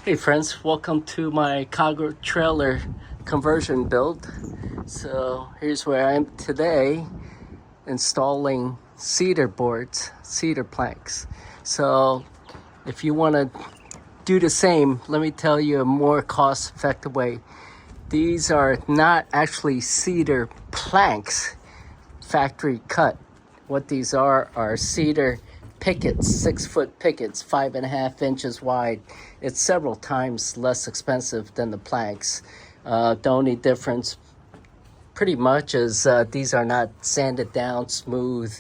Hey friends, welcome to my cargo trailer conversion build. So here's where I am today, installing cedar boards, cedar planks. So if you want to do the same, let me tell you a more cost-effective way. These are not actually cedar planks, factory cut. What these are cedar pickets, 6-foot pickets, 5.5 inches wide. It's several times less expensive than the planks. The only difference pretty much is these are not sanded down smooth,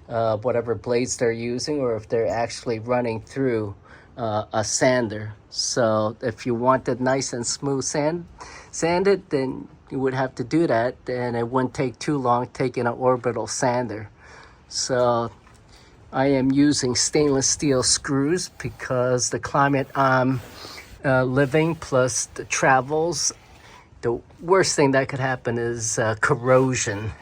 whatever blades they're using, or if they're actually running through a sander. So if you want it nice and smooth sanded, then you would have to do that, and it wouldn't take too long taking an orbital sander. So I am using stainless steel screws because the climate I'm living, plus the travels, the worst thing that could happen is corrosion,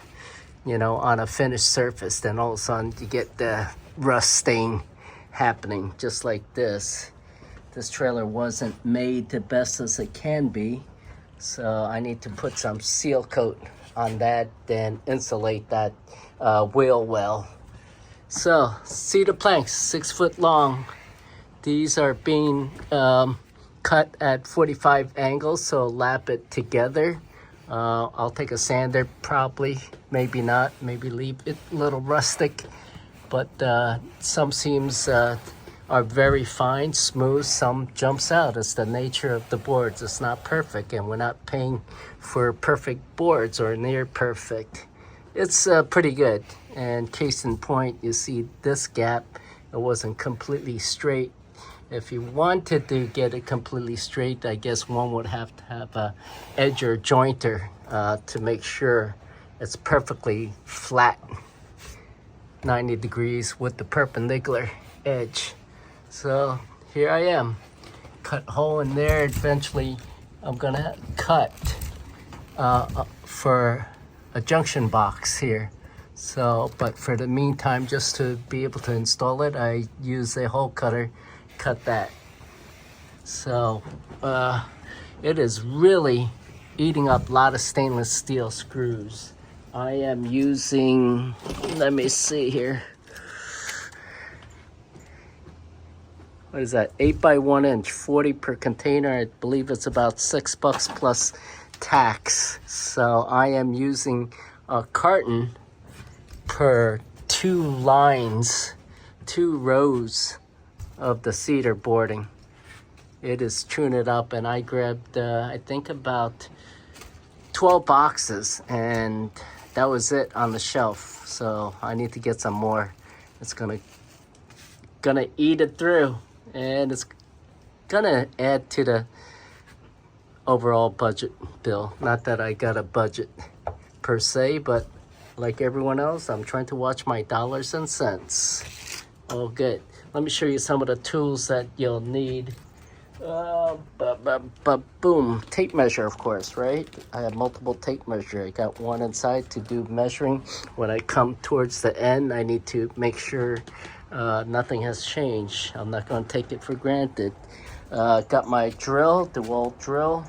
on a finished surface. Then all of a sudden you get the rust stain happening just like this. This trailer wasn't made the best as it can be, so I need to put some seal coat on that, then insulate that wheel well. So cedar planks, 6 foot long. These are being cut at 45 angles, so lap it together. I'll take a sander, probably, maybe not, maybe leave it a little rustic, but some seams are very fine, smooth, some jumps out. It's the nature of the boards. It's not perfect, and we're not paying for perfect boards or near perfect. It's pretty good. And case in point, you see this gap, it wasn't completely straight. If you wanted to get it completely straight, I guess one would have to have a edger jointer to make sure it's perfectly flat, 90 degrees with the perpendicular edge. So here I am, cut a hole in there. Eventually I'm gonna cut for a junction box here. So, but for the meantime, just to be able to install it, I use a hole cutter, cut that. So it is really eating up a lot of stainless steel screws. I am using, let me see here, what is that, 8 by 1 inch, 40 per container. I believe it's about $6 plus tax. So I am using a carton per 2 lines, 2 rows of the cedar boarding. It is chewing it up, and I grabbed I think about 12 boxes, and that was it on the shelf. So I need to get some more. It's gonna eat it through, and it's gonna add to the overall budget bill. Not that I got a budget per se, but like everyone else, I'm trying to watch my dollars and cents. Oh, good. Let me show you some of the tools that you'll need. Boom. Tape measure, of course, right? I have multiple tape measure. I got one inside to do measuring. When I come towards the end, I need to make sure nothing has changed. I'm not going to take it for granted. Got my drill, DeWalt drill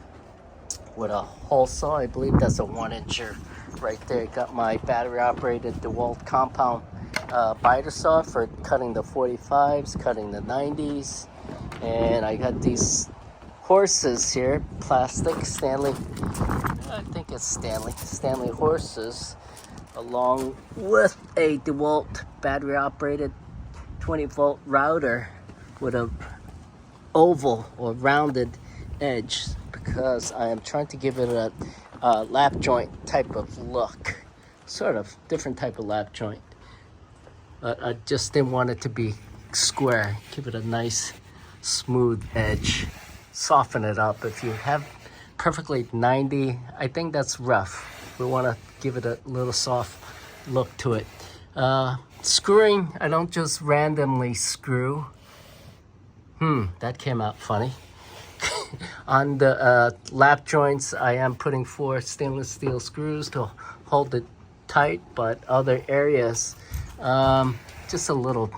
with a hole saw. I believe that's a 1-incher right there. Got my battery operated DeWalt compound biter saw for cutting the 45s, cutting the 90s. And I got these horses here, plastic, Stanley, I think it's Stanley horses, along with a DeWalt battery operated 20-volt router with a oval or rounded edge, because I am trying to give it a lap joint type of look, sort of different type of lap joint. I just didn't want it to be square. Give it a nice smooth edge, soften it up. If you have perfectly 90, I think that's rough. We want to give it a little soft look to it. Screwing, I don't just randomly screw. That came out funny. On the lap joints, I am putting 4 stainless steel screws to hold it tight, but other areas, just a little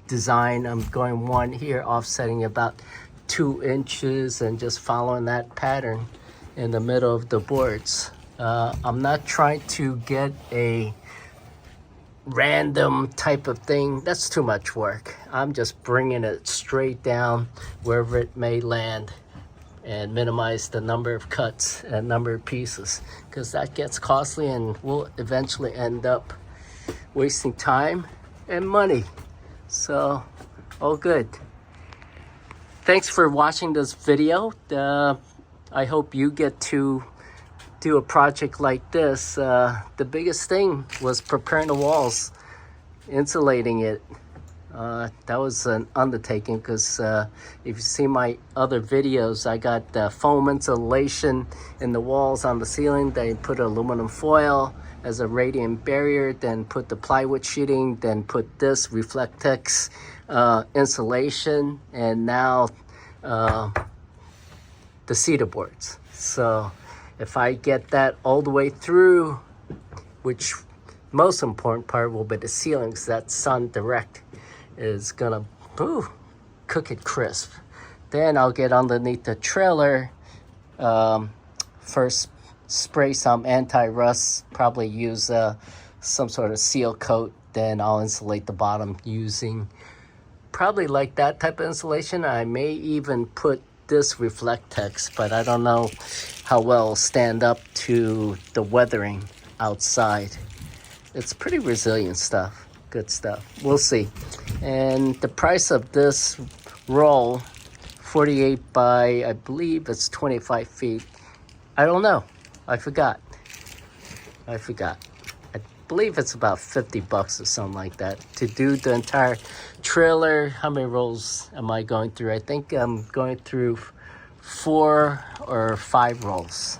design. I'm going one here, offsetting about 2 inches and just following that pattern in the middle of the boards. I'm not trying to get a random type of thing. That's too much work. I'm just bringing it straight down wherever it may land and minimize the number of cuts and number of pieces, because that gets costly and will eventually end up wasting time and money. So all good. Thanks for watching this video. I hope you get to do a project like this. The biggest thing was preparing the walls, insulating it. That was an undertaking, because if you see my other videos, I got foam insulation in the walls on the ceiling. They put aluminum foil as a radiant barrier, then put the plywood sheeting, then put this Reflectex insulation, and now the cedar boards. So if I get that all the way through, which most important part will be the ceilings, that sun direct is gonna cook it crisp. Then I'll get underneath the trailer, first spray some anti-rust, probably use some sort of seal coat, then I'll insulate the bottom using probably like that type of insulation. I may even put this Reflectex, but I don't know how well it'll stand up to the weathering outside. It's pretty resilient stuff, good stuff. We'll see. And the price of this roll, 48 by, I believe it's 25 feet. I don't know. I forgot. I believe it's about 50 bucks or something like that to do the entire trailer. How many rolls am I going through? I think I'm going through 4 or 5 rolls.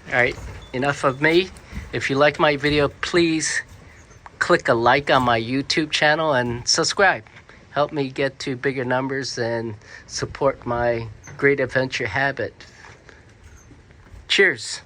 All right, enough of me. If you like my video, please click a like on my YouTube channel and subscribe. Help me get to bigger numbers and support my great adventure habit. Cheers.